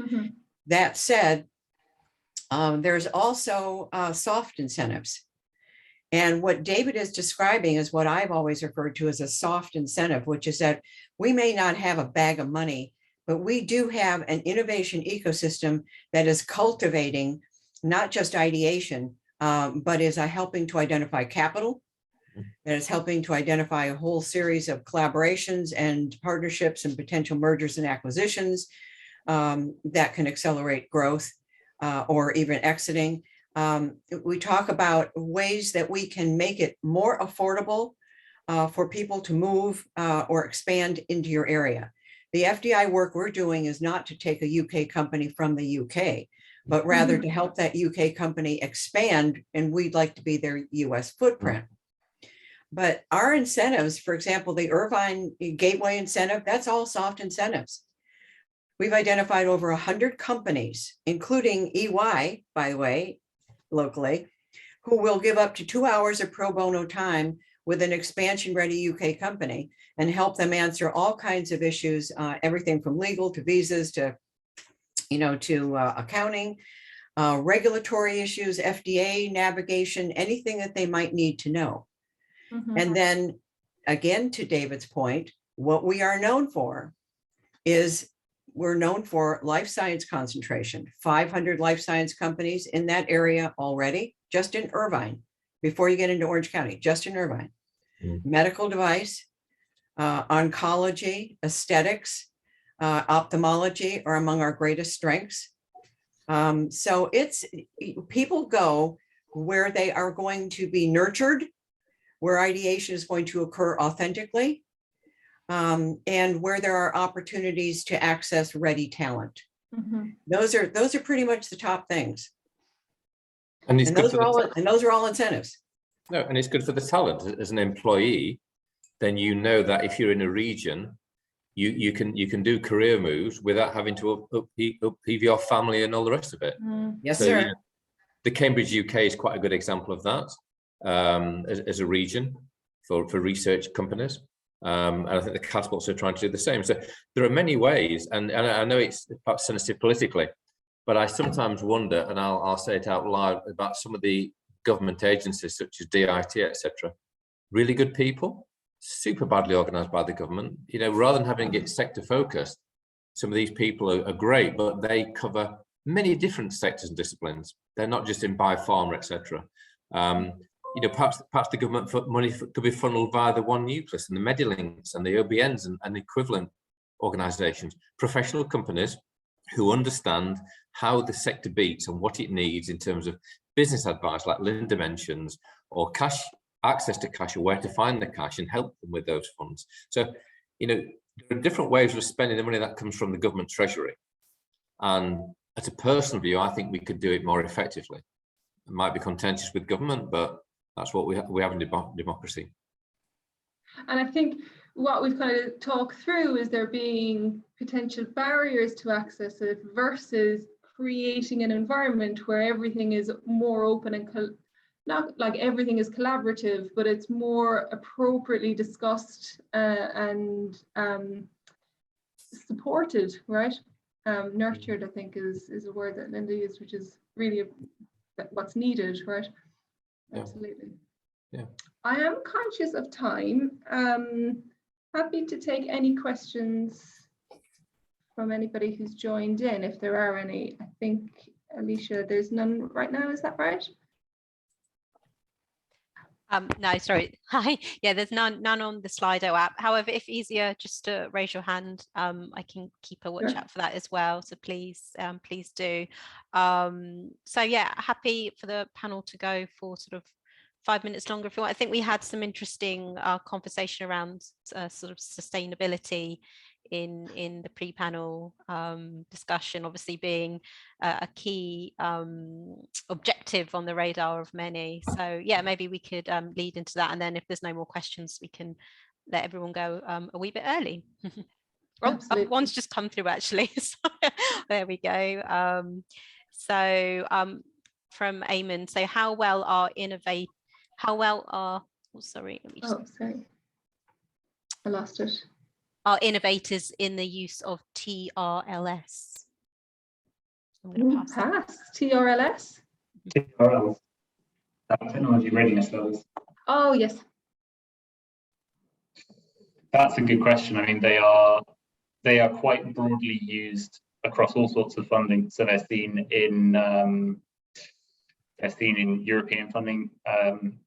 That said, there's also soft incentives. And what David is describing is what I've always referred to as a soft incentive, which is that we may not have a bag of money, but we do have an innovation ecosystem that is cultivating not just ideation, but is helping to identify capital, that is helping to identify a whole series of collaborations and partnerships and potential mergers and acquisitions that can accelerate growth or even exiting. We talk about ways that we can make it more affordable for people to move or expand into your area. The FDI work we're doing is not to take a UK company from the UK, but rather to help that UK company expand, and we'd like to be their US footprint. But our incentives, for example, the Irvine Gateway incentive, that's all soft incentives. We've identified over 100 companies, including EY, by the way, locally, who will give up to 2 hours of pro bono time with an expansion-ready UK company and help them answer all kinds of issues, everything from legal to visas to, you know, to accounting, regulatory issues, FDA navigation, anything that they might need to know. And then again, to David's point, what we are known for is we're known for life science concentration, 500 life science companies in that area already, just in Irvine, before you get into Orange County, just in Irvine. Medical device, oncology, aesthetics, ophthalmology are among our greatest strengths. So it's, people go where they are going to be nurtured, where ideation is going to occur authentically, and where there are opportunities to access ready talent. Those are pretty much the top things. And those are all incentives. No, and it's good for the talent. As an employee, then you know that if you're in a region, you can do career moves without having to upheave your family and all the rest of it. Yes, so, sir. You know, the Cambridge UK is quite a good example of that as a region for research companies. And I think the catapults are trying to do the same. So there are many ways, and I know it's perhaps sensitive politically, but I sometimes wonder, and I'll say it out loud, about some of the government agencies such as DIT, etc. Really good people, super badly organised by the government. You know, rather than having it sector focused, some of these people are great, but they cover many different sectors and disciplines. They're not just in biopharma, etc. You know, perhaps the government money could be funneled via the One Nucleus and the Medilinks and the OBNs and equivalent organisations, professional companies who understand how the sector beats and what it needs in terms of business advice, like Linda mentions, or cash, access to cash, or where to find the cash, and help them with those funds. So, you know, there are different ways of spending the money that comes from the government treasury. And at a personal view, I think we could do it more effectively. It might be contentious with government, but that's what we have in democracy. And I think what we've kind of talked through is there being potential barriers to access it versus creating an environment where everything is more open and not like everything is collaborative, but it's more appropriately discussed and supported, right? Nurtured, I think, is a word that Linda used, which is really what's needed, right? Yeah. Absolutely. Yeah. I am conscious of time. Happy to take any questions from anybody who's joined in, if there are any. I think, Alicia, there's none right now, is that right? No, sorry. Hi. Yeah, there's none on the Slido app. However, if easier, just to raise your hand, I can keep a watch out for that as well. So please do. So yeah, happy for the panel to go for sort of 5 minutes longer if you want. I think we had some interesting conversation around sort of sustainability in the pre-panel discussion, obviously being a key objective on the radar of many. So yeah, maybe we could lead into that, and then if there's no more questions, we can let everyone go a wee bit early. Oh, one's just come through actually. So there we go. From Eamon, so how well are sorry, let me just... sorry, I lost it. Are innovators in the use of TRLS? I'm going to pass. TRLS? TRLS, technology readiness levels. Oh, yes. That's a good question. I mean, they are quite broadly used across all sorts of funding. So they're seen in European funding.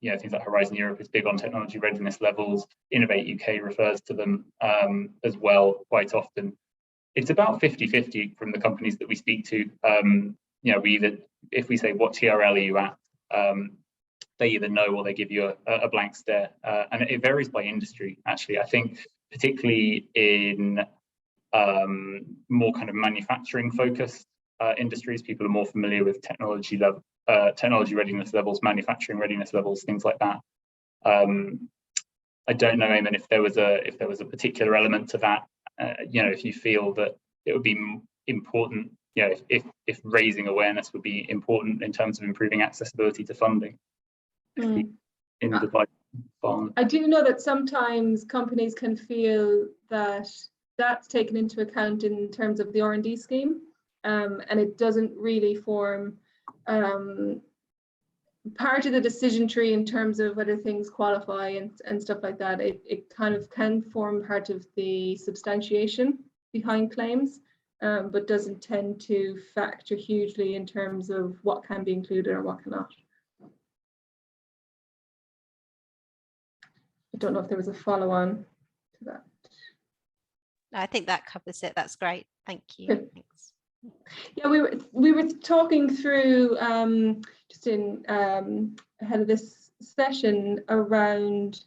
You know, things like Horizon Europe is big on technology readiness levels. Innovate UK refers to them as well quite often. It's about 50-50 from the companies that we speak to. You know, if we say, what TRL are you at? They either know or they give you a blank stare. And it varies by industry, actually. I think particularly in more kind of manufacturing focused industries, people are more familiar with technology readiness levels, manufacturing readiness levels, things like that. I don't know, Eamon, if there was a particular element to that. You know, if you feel that it would be important, you know, if raising awareness would be important in terms of improving accessibility to funding. In the farm. I do know that sometimes companies can feel that that's taken into account in terms of the R&D scheme, and it doesn't really form part of the decision tree in terms of whether things qualify and stuff like that. It kind of can form part of the substantiation behind claims, but doesn't tend to factor hugely in terms of what can be included or what cannot. I don't know if there was a follow-on to that. I think that covers it. That's great. Thank you. Thanks. Yeah, we were talking through just in ahead of this session around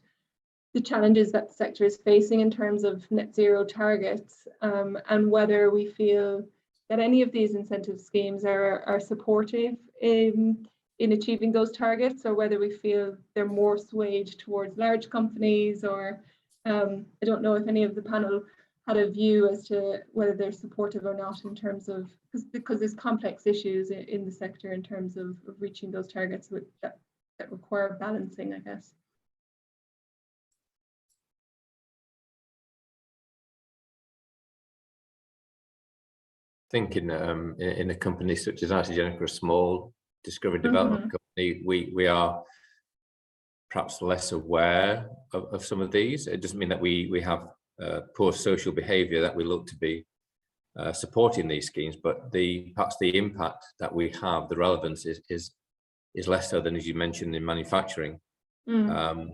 the challenges that the sector is facing in terms of net zero targets, and whether we feel that any of these incentive schemes are supportive in achieving those targets, or whether we feel they're more swayed towards large companies, or I don't know if any of the panel had a view as to whether they're supportive or not in terms of, because there's complex issues in the sector in terms of reaching those targets that require balancing, I guess. I think in a company such as Artigenica, a small discovery development company, we are perhaps less aware of some of these. It doesn't mean that we have poor social behaviour that we look to be supporting these schemes, but perhaps the impact that we have, the relevance is less so than, as you mentioned, in manufacturing. And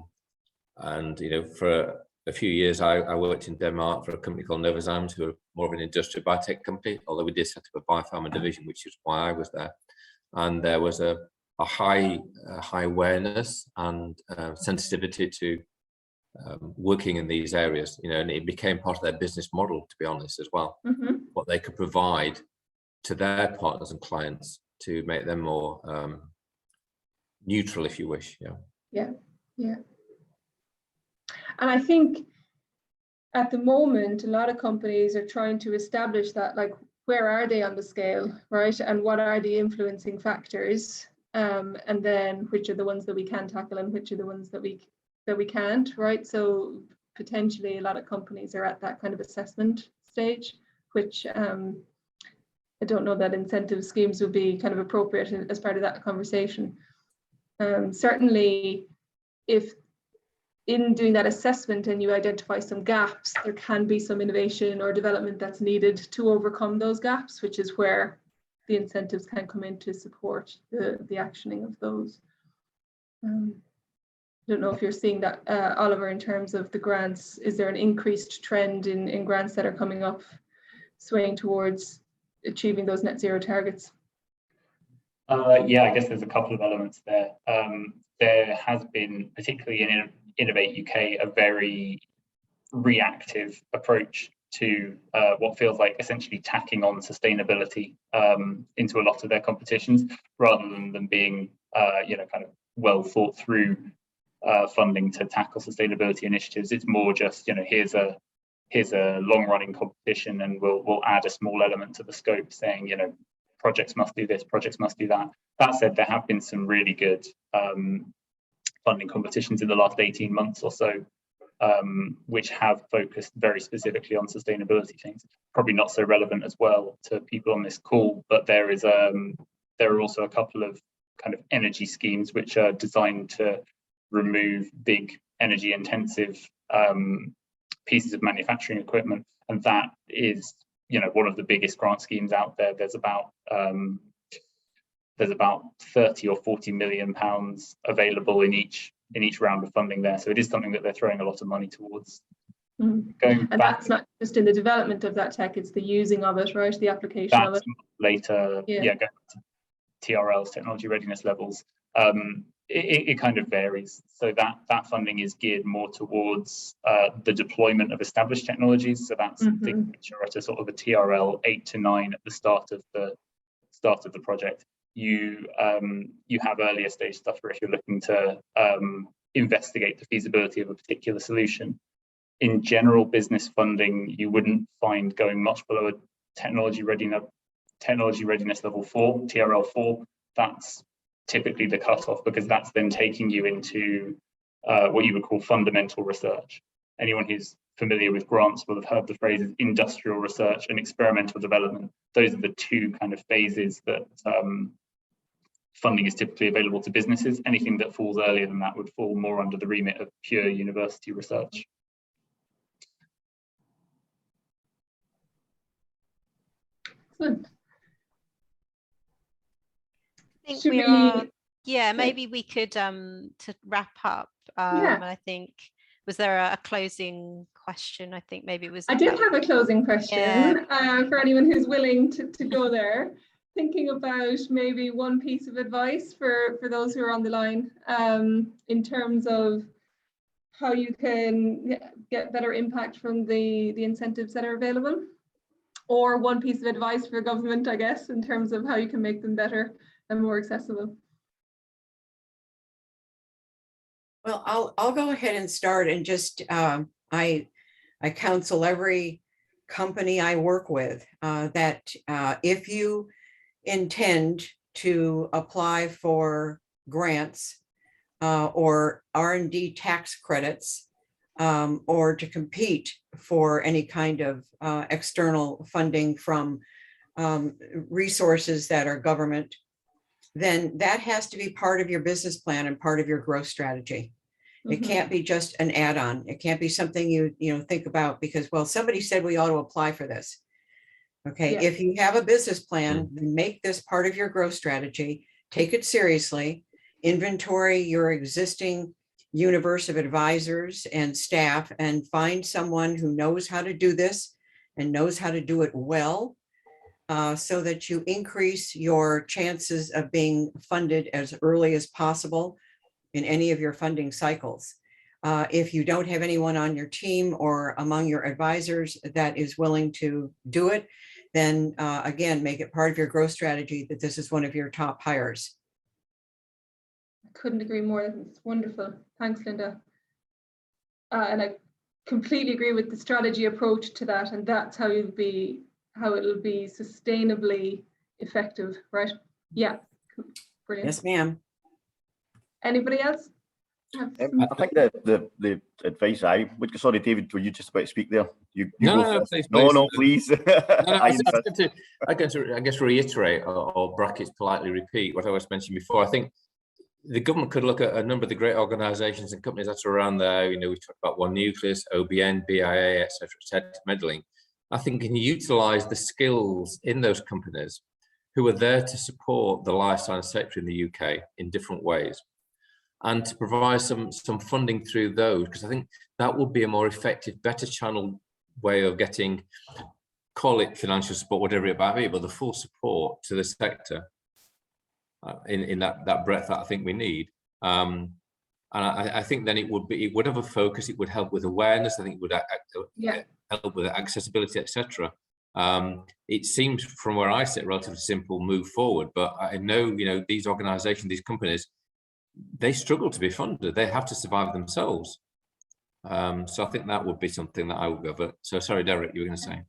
for a few years I worked in Denmark for a company called Novozymes, who are more of an industrial biotech company, although we did set up a biopharma division, which is why I was there. And there was a high awareness and sensitivity to working in these areas, and it became part of their business model, to be honest, as well. What they could provide to their partners and clients to make them more neutral, if you wish. Yeah. And I think at the moment, a lot of companies are trying to establish that, like, where are they on the scale, right? And what are the influencing factors? And then which are the ones that we can tackle and which are the ones that we can't, right? So potentially a lot of companies are at that kind of assessment stage, which I don't know that incentive schemes would be kind of appropriate as part of that conversation. Certainly, if in doing that assessment and you identify some gaps, there can be some innovation or development that's needed to overcome those gaps, which is where the incentives can come in to support the actioning of those. I don't know if you're seeing that, Oliver, in terms of the grants. Is there an increased trend in grants that are coming up, swaying towards achieving those net zero targets? Yeah, I guess there's a couple of elements there. There has been, particularly in Innovate UK, a very reactive approach to what feels like essentially tacking on sustainability into a lot of their competitions, rather than being kind of well thought through funding to tackle sustainability initiatives. It's more just, here's a long running competition, and we'll add a small element to the scope, saying, projects must do this, projects must do that. That said, there have been some really good funding competitions in the last 18 months or so, which have focused very specifically on sustainability things. Probably not so relevant as well to people on this call, but there are also a couple of kind of energy schemes which are designed to remove big energy intensive pieces of manufacturing equipment, and that is one of the biggest grant schemes out there. There's about 30 or 40 million pounds available in each round of funding there, so it is something that they're throwing a lot of money towards. And that's not just in the development of that tech, it's the using of it, right? The application of it later. Going to TRLs, technology readiness levels. It kind of varies. So that funding is geared more towards the deployment of established technologies. So that's things which are at a sort of a TRL 8 to 9 at the start of the project. You have earlier stage stuff where if you're looking to investigate the feasibility of a particular solution. In general, business funding, you wouldn't find going much below a technology readiness level 4, TRL 4. That's typically the cutoff, because that's then taking you into what you would call fundamental research. Anyone who's familiar with grants will have heard the phrases industrial research and experimental development. Those are the two kind of phases that funding is typically available to businesses. Anything that falls earlier than that would fall more under the remit of pure university research. Excellent. I think Should we we- are, maybe we could to wrap up. And I think, was there a closing question? I think maybe it was. I did have a closing question for anyone who's willing to go there. Thinking about maybe one piece of advice for those who are on the line in terms of how you can get better impact from the incentives that are available, or one piece of advice for government, I guess, in terms of how you can make them better and more accessible. Well, I'll go ahead and start, and just I counsel every company I work with that if you intend to apply for grants or R&D tax credits or to compete for any kind of external funding from resources that are government then that has to be part of your business plan and part of your growth strategy. It Mhm. can't be just an add-on. It can't be something you think about because, well, somebody said we ought to apply for this. Okay, Yeah. if you have a business plan, then make this part of your growth strategy, take it seriously, inventory your existing universe of advisors and staff, and find someone who knows how to do this and knows how to do it well, so that you increase your chances of being funded as early as possible in any of your funding cycles. If you don't have anyone on your team or among your advisors that is willing to do it, then again, make it part of your growth strategy that this is one of your top hires. I couldn't agree more. It's wonderful. Thanks, Linda. And I completely agree with the strategy approach to that, and that's how it'll be sustainably effective, right? Yeah, brilliant. Yes, ma'am. Anybody else? I think the advice I would, sorry, David, were you just about to speak there? You No, go no, first. please, No, please. please. I guess reiterate or brackets politely repeat what I was mentioning before. I think the government could look at a number of the great organisations and companies that are around there. We talked about One Nucleus, OBN, BIA, etc., meddling. I think can utilise the skills in those companies who are there to support the life science sector in the UK in different ways, and to provide some funding through those, because I think that would be a more effective, better channel way of getting, call it financial support, whatever it might be, but the full support to the sector in that breadth that I think we need. And I think then it would have a focus. It would help with awareness. I think it would help with accessibility, etc. It seems from where I sit relatively simple move forward, but I know these organisations, these companies, they struggle to be funded. They have to survive themselves. So I think that would be something that I would go. But so sorry, Derek, you were going to say.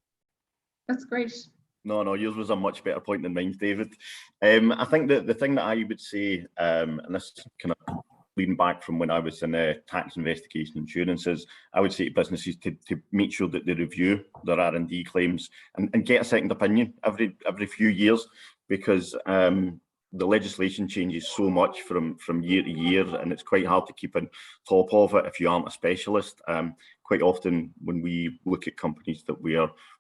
That's great. No, yours was a much better point than mine, David. I think that the thing that I would say, and this kind of leading back from when I was in tax investigation insurances, I would say to businesses to make sure that they review their R&D claims and get a second opinion every few years, because the legislation changes so much from year to year, and it's quite hard to keep on top of it if you aren't a specialist. Quite often when we look at companies that we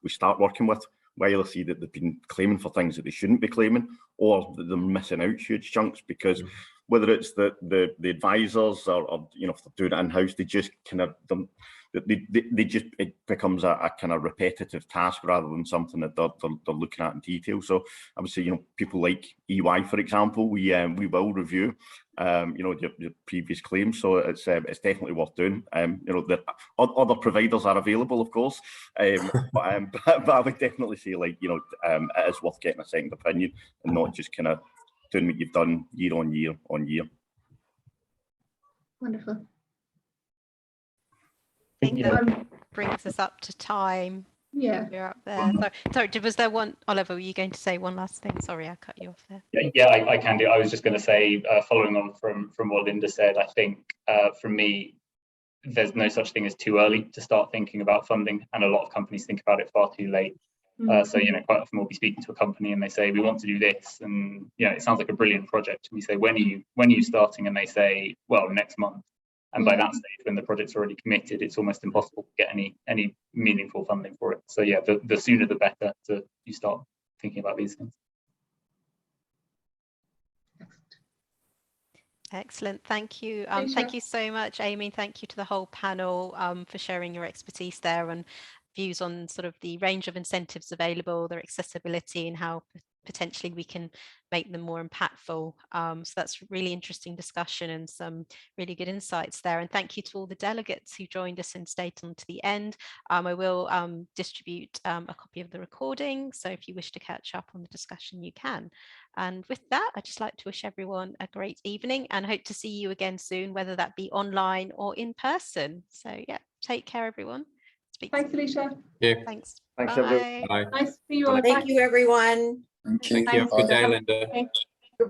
start working with, we either see that they've been claiming for things that they shouldn't be claiming, or that they're missing out huge chunks, because whether it's the advisors or if they're doing it in-house, they just kind of it becomes a kind of repetitive task rather than something that they're looking at in detail. So I would say, people like EY, for example, we will review your previous claims. So it's definitely worth doing. The other providers are available, of course, but I would definitely say it is worth getting a second opinion and not just kind of doing what you've done year on year on year. Wonderful. I think that brings us up to time. Yeah. You're up there. Sorry, was there one, Oliver, were you going to say one last thing? Sorry, I cut you off there. Yeah, I can do. I was just going to say, following on from what Linda said, I think for me, there's no such thing as too early to start thinking about funding, and a lot of companies think about it far too late. So quite often we'll be speaking to a company and they say, we want to do this, and it sounds like a brilliant project. We say, when are you starting? And they say, well, next month. And by that stage, when the project's already committed, it's almost impossible to get any meaningful funding for it. So yeah, the sooner the better you start thinking about these things. Excellent. Thank you. Thank you so much, Amy. Thank you to the whole panel for sharing your expertise there and views on sort of the range of incentives available, their accessibility, and how potentially we can make them more impactful. So that's really interesting discussion and some really good insights there. And thank you to all the delegates who joined us and stayed on to the end. I will distribute a copy of the recording, so if you wish to catch up on the discussion, you can. And with that, I'd just like to wish everyone a great evening and hope to see you again soon, whether that be online or in person. So yeah, take care, everyone. Thanks, Alicia. Yeah. Thanks. Thanks, Bye. everyone. Bye. Nice to see you all. Thank you, everyone. Thank you. Have a good day, Linda. Thanks.